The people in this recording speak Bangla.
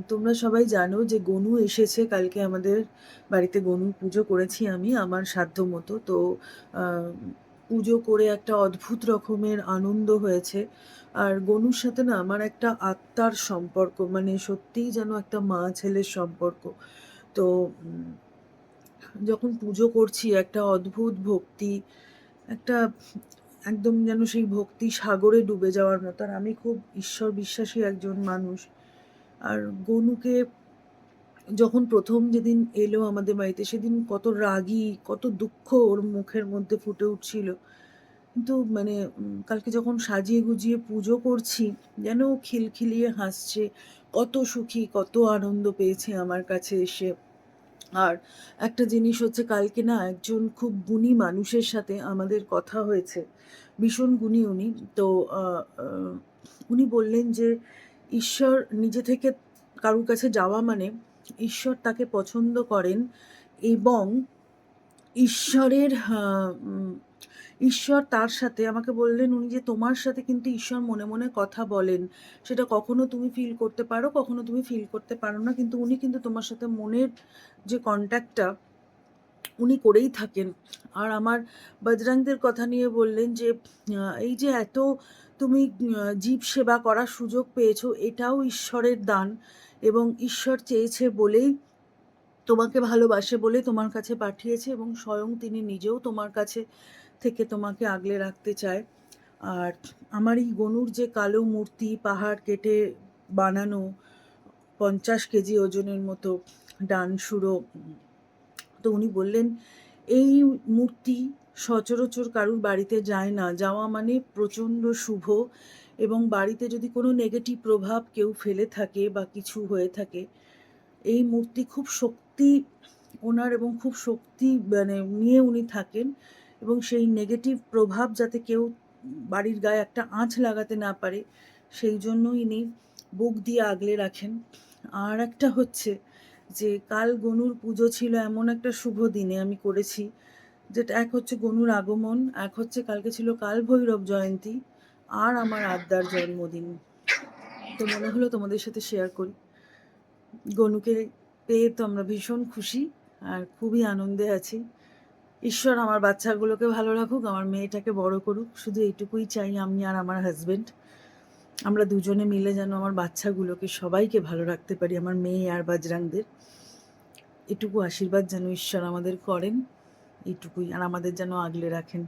তোমরা সবাই জানো যে গনু এসেছে কালকে আমাদের বাড়িতে। গনু পুজো করেছি আমি আমার সাধ্য মতো। তো আহ, পুজো করে একটা অদ্ভুত রকমের আনন্দ হয়েছে। আর গনুর সাথে না আমার একটা আত্মার সম্পর্ক, মানে সত্যিই যেন একটা মা ছেলের সম্পর্ক। তো যখন পুজো করছি একটা অদ্ভুত ভক্তি, একটা একদম যেন সেই ভক্তি সাগরে ডুবে যাওয়ার মতো। আর আমি খুব ঈশ্বর বিশ্বাসী একজন মানুষ। আর গনুকে যখন প্রথম যেদিন এলো আমাদের বাড়িতে, সেদিন কত রাগী, কত দুঃখ ওর মুখের মধ্যে ফুটে উঠছিল। কিন্তু মানে কালকে যখন সাজিয়ে গুজিয়ে পুজো করছি, যেন ও খিলখিলিয়ে হাসছে, কত সুখী, কত আনন্দ পেয়েছে আমার কাছে এসে। আর একটা জিনিস হচ্ছে, কালকে না একজন খুব গুণী মানুষের সাথে আমাদের কথা হয়েছে, ভীষণ গুণী উনি। তো উনি বললেন যে ঈশ্বর নিজে থেকে কারুর কাছে যাওয়া মানে ঈশ্বর তাকে পছন্দ করেন, এবং ঈশ্বরের ঈশ্বর তার সাথে আমাকে বললেন উনি যে তোমার সাথে কিন্তু ঈশ্বর মনে মনে কথা বলেন। সেটা কখনো তুমি ফিল করতে পারো, কখনো তুমি ফিল করতে পারো না, কিন্তু উনি কিন্তু তোমার সাথে মনের যে কন্ট্যাক্টটা উনি করেই থাকেন। আর আমার বজরংদের কথা নিয়ে বললেন যে এই যে এত তুমি জীব সেবা করার সুযোগ পেয়েছো, এটাও ঈশ্বরের দান, এবং ঈশ্বর চেয়েছে বলেই, তোমাকে ভালোবাসে বলে তোমার কাছে পাঠিয়েছে, এবং স্বয়ং তিনি নিজেও তোমার কাছে থেকে তোমাকে আগলে রাখতে চায়। আর আমার এই গনুর যে কালো মূর্তি, পাহাড় কেটে বানানো, 50 কেজি ওজনের মতো ডানসুরো, তো উনি বললেন এই মূর্তি সচরাচর কারুর বাড়িতে যায় না, যাওয়া মানে প্রচণ্ড শুভ। এবং বাড়িতে যদি কোনো নেগেটিভ প্রভাব কেউ ফেলে থাকে বা কিছু হয়ে থাকে, এই মূর্তি খুব শক্তি ওনার, এবং খুব শক্তি মানে নিয়ে উনি থাকেন, এবং সেই নেগেটিভ প্রভাব যাতে কেউ বাড়ির গায়ে একটা আঁচ লাগাতে না পারে, সেই জন্য ইনি বুক দিয়ে আগলে রাখেন। আর একটা হচ্ছে যে কাল গনুর পুজো ছিল এমন একটা শুভ দিনে আমি করেছি, যেটা এক হচ্ছে গনুর আগমন, এক হচ্ছে কালকে ছিল কাল ভৈরব জয়ন্তী, আর আমার আদ্যার জন্মদিন। তো মনে হলো তোমাদের সাথে শেয়ার করি। গনুকে পেয়ে তো আমরা ভীষণ খুশি আর খুবই আনন্দে আছি। ঈশ্বর আমার বাচ্চাগুলোকে ভালো রাখুক, আমার মেয়েটাকে বড় করুক, শুধু এইটুকুই চাই আমি আর আমার হাজবেন্ড। আমরা দুজনে মিলে যেন আমার বাচ্চাগুলোকে সবাইকে ভালো রাখতে পারি, আমার মেয়ে আর বজরংদের। এটুকু আশীর্বাদ যেন ঈশ্বর আমাদের করেন, এইটুকুই, আর আমাদের যেন আগলে রাখেন।